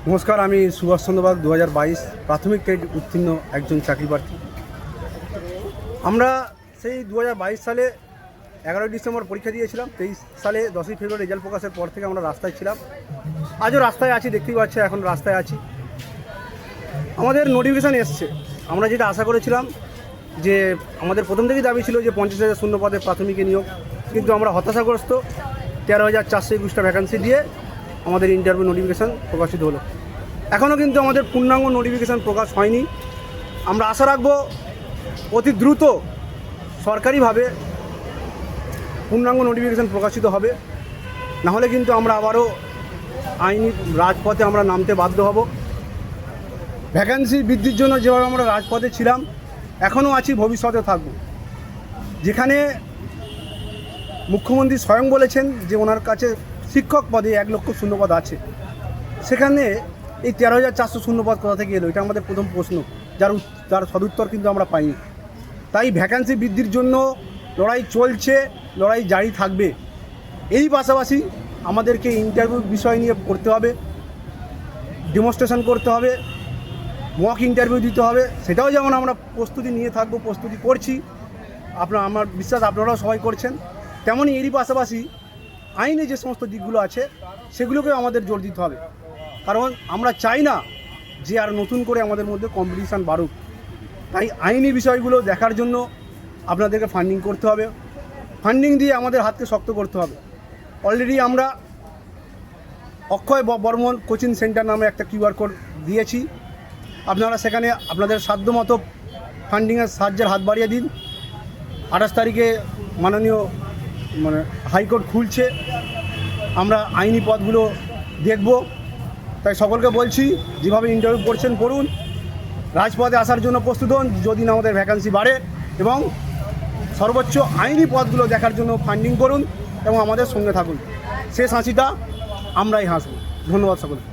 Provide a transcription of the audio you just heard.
নমস্কার, আমি সুভাষ চন্দ্র বাগ 2022 প্রাথমিক গ্রেড উত্তীর্ণ একজন চাকরি প্রার্থী। আমরা সেই 2022 সালে 11 ডিসেম্বর পরীক্ষা দিয়েছিলাম। 23 সালে 10ই ফেব্রুয়ারি রেজাল্ট প্রকাশের পর থেকে আমরা রাস্তায় ছিলাম। আজও রাস্তায় আছি, দেখতেই পাচ্ছি এখন রাস্তায় আছি। আমাদের নোটিফিকেশান এসছে। আমরা যেটা আশা করেছিলাম যে আমাদের প্রথম থেকেই দাবি ছিল যে 50,000 শূন্য পদে প্রাথমিকে নিয়োগ, কিন্তু আমরা হতাশাগ্রস্ত। 13,421টা ভ্যাকান্সি দিয়ে আমাদের ইন্টারভিউ নোটিফিকেশান প্রকাশিত হলো। এখনও কিন্তু আমাদের পূর্ণাঙ্গ নোটিফিকেশান প্রকাশ হয়নি। আমরা আশা রাখবো অতি দ্রুত সরকারিভাবে পূর্ণাঙ্গ নোটিফিকেশান প্রকাশিত হবে, নাহলে কিন্তু আমরা আবারও আইনি রাজপথে আমরা নামতে বাধ্য হব। ভ্যাকান্সি বৃদ্ধির জন্য যেভাবে আমরা রাজপথে ছিলাম, এখনও আছি, ভবিষ্যতে থাকব। যেখানে মুখ্যমন্ত্রী স্বয়ং বলেছেন যে ওনার কাছে শিক্ষক পদে 1 লক্ষ শূন্যপদ আছে, সেখানে এই 13,400 শূন্যপদ কোথা থেকে এলো? এটা আমাদের প্রথম প্রশ্ন, যার সদুত্তর কিন্তু আমরা পাইনি। তাই ভ্যাকান্সি বৃদ্ধির জন্য লড়াই চলছে, লড়াই জারি থাকবে। এই পাশাপাশি আমাদেরকে ইন্টারভিউ বিষয় নিয়ে পড়তে হবে, ডেমনস্ট্রেশন করতে হবে, মক ইন্টারভিউ দিতে হবে। সেটাও যেমন আমরা প্রস্তুতি নিয়ে থাকবো, প্রস্তুতি করছি। আমার বিশ্বাস আপনারাও সবাই করছেন। তেমনই এরই পাশাপাশি আইনে যে সমস্ত দিকগুলো আছে সেগুলোকেও আমাদের জোর দিতে হবে, কারণ আমরা চাই না যে আর নতুন করে আমাদের মধ্যে কম্পিটিশান বাড়ুক। তাই আইনি বিষয়গুলো দেখার জন্য আপনাদেরকে ফান্ডিং করতে হবে, ফান্ডিং দিয়ে আমাদের হাতকে শক্ত করতে হবে। অলরেডি আমরা অক্ষয় বর্মন কোচিং সেন্টার নামে একটা QR কোড দিয়েছি। আপনারা সেখানে আপনাদের সাধ্যমতো ফান্ডিংয়ের সাহায্যের হাত বাড়িয়ে দিন। 28 তারিখে মাননীয় হাইকোর্ট খুলছে, আমরা আইনি পথগুলো দেখব। তাই সকলকে বলছি, যেভাবে ইন্টারভিউ করছেন করুন, রাজপথে আসার জন্য প্রস্তুত হন যদি না আমাদের ভ্যাকান্সি বাড়ে, এবং সর্বোচ্চ আইনি পথগুলো দেখার জন্য ফান্ডিং করুন এবং আমাদের সঙ্গে থাকুন। শেষ হাসিটা আমরাই হাসব। ধন্যবাদ সকলকে।